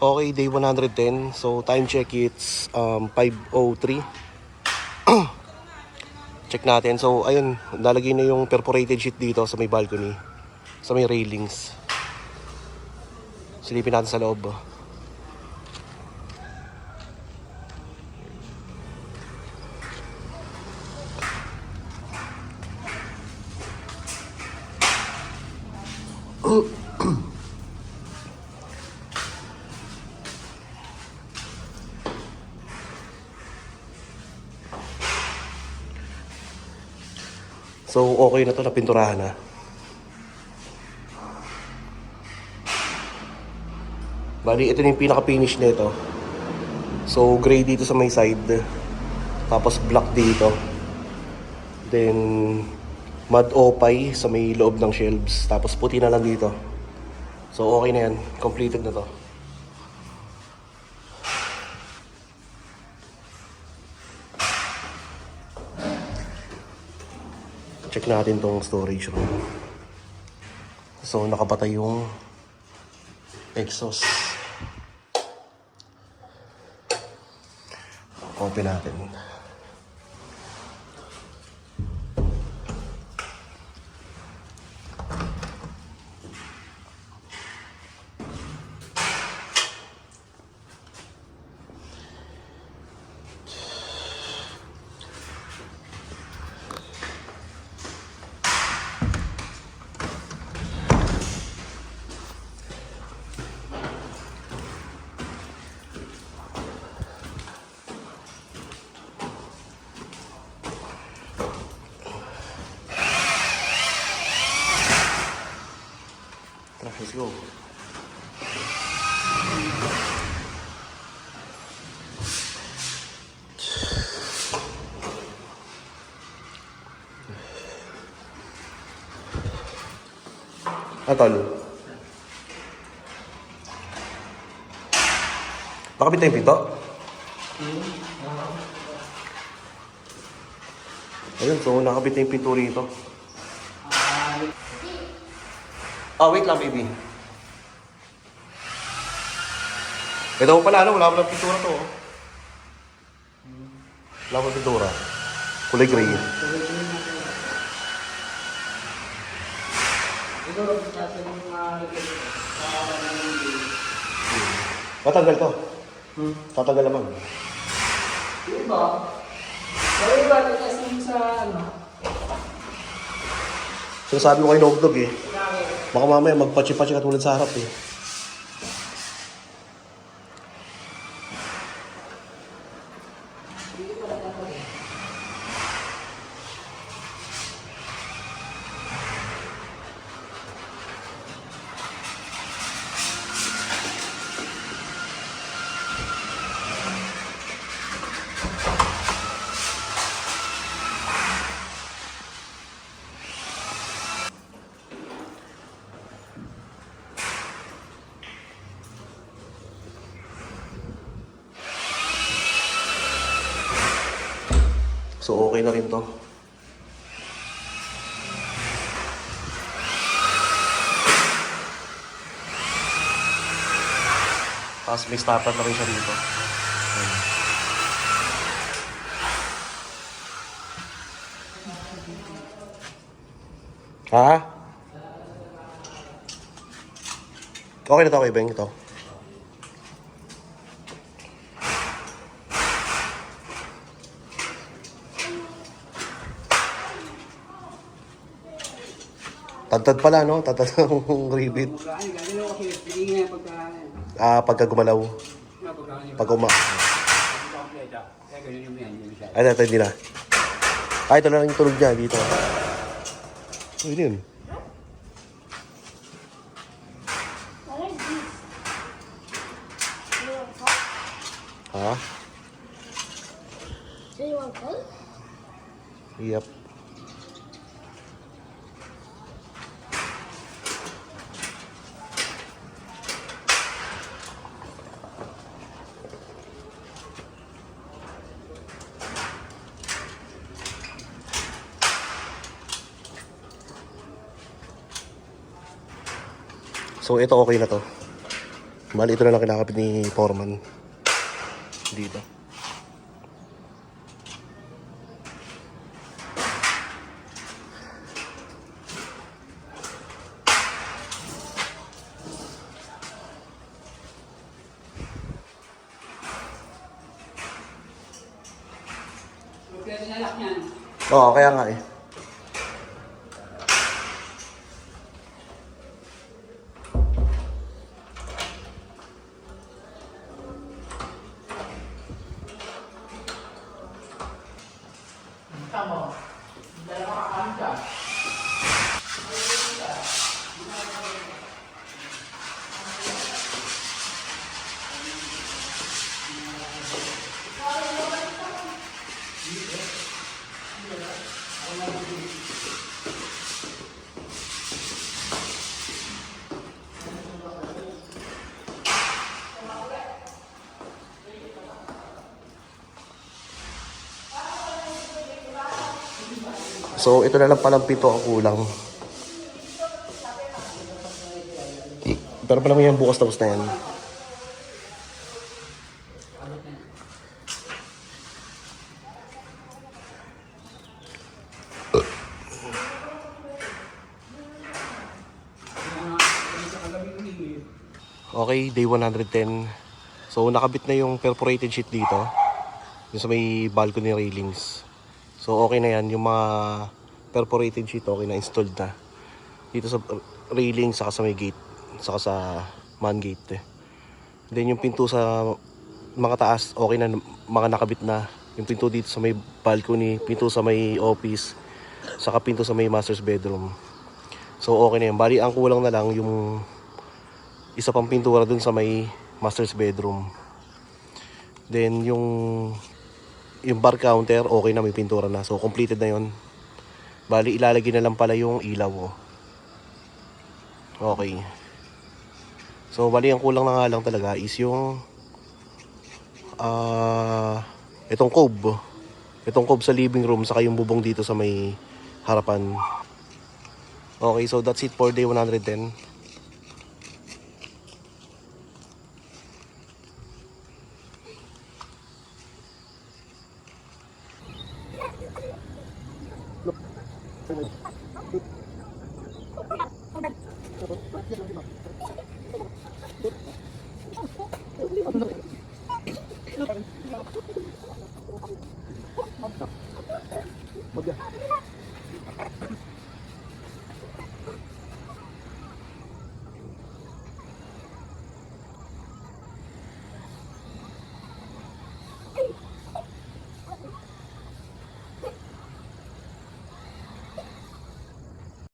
Okay, day 110. So, time check, it's 5:03. Check natin. So, ayun, nalagay na yung perforated sheet dito sa may balcony. Sa may railings. Silipin natin sa loob. So, okay na to, napinturahan na. Bali, ito na yung pinaka-finish nito. So, gray dito sa may side. Tapos black dito. Then, mud opay sa may loob ng shelves. Tapos puti na lang dito. So, okay na yan. Completed na to. Check natin tong storage room. So, nakapatay yung exhaust. Open natin. Let's go. Tol. Nakabit na yung pinto? Ayun, so nakabit na yung pinto rito. Wait lang, baby. Ito pala, wala mo lang pintura to. Wala mo pintura. Kulay gray. Tatanggal to. Tatanggal naman. Diba? Pero iba, kasi sa ano? Sinasabi ko kay Nogdog eh. Baka mamaya magpachi-pachi katulad sa harap eh. So okay na rin to. Tapos may stopper na rin siya dito. Ha? Okay na to kay Beng ito. Tantad pala, no? Tantad ng ribbit. Pagka gumalaw. Pagka Ay, ito hindi na. Ito na lang yung tulog niya dito. Ano yun? Ha? Do you want coke? Yep. So ito okay na to. Bali, ito na lang kinakapit ni Foreman. Dito. Pwede na lock yan. Oo, kaya nga eh. Tama. Dalawa kakain ka. So, ito na lang palang pito ang kulang. Pero pala yan bukas tapos na yan. Okay, day 110. So, nakabit na yung perforated sheet dito. Yung sa may balcony railings. So, okay na yan. Yung mga perforated sheet, okay na, installed na. Dito sa railing, saka sa may gate. Saka sa man gate. Then, yung pinto sa mga taas, okay na, mga nakabit na. Yung pinto dito sa may balcony, pinto sa may office, saka pinto sa may master's bedroom. So, okay na yan. Bali, ang kulang na lang yung isa pang pintura dun sa may master's bedroom. Then yung bar counter okay na, may pintura na. So completed na yon. Bali ilalagay na lang pala yung ilaw. Okay. So bali ang kulang na nga lang talaga is yung itong cob. Itong cob sa living room saka yung bubong dito sa may harapan. Okay, so that's it for day 110.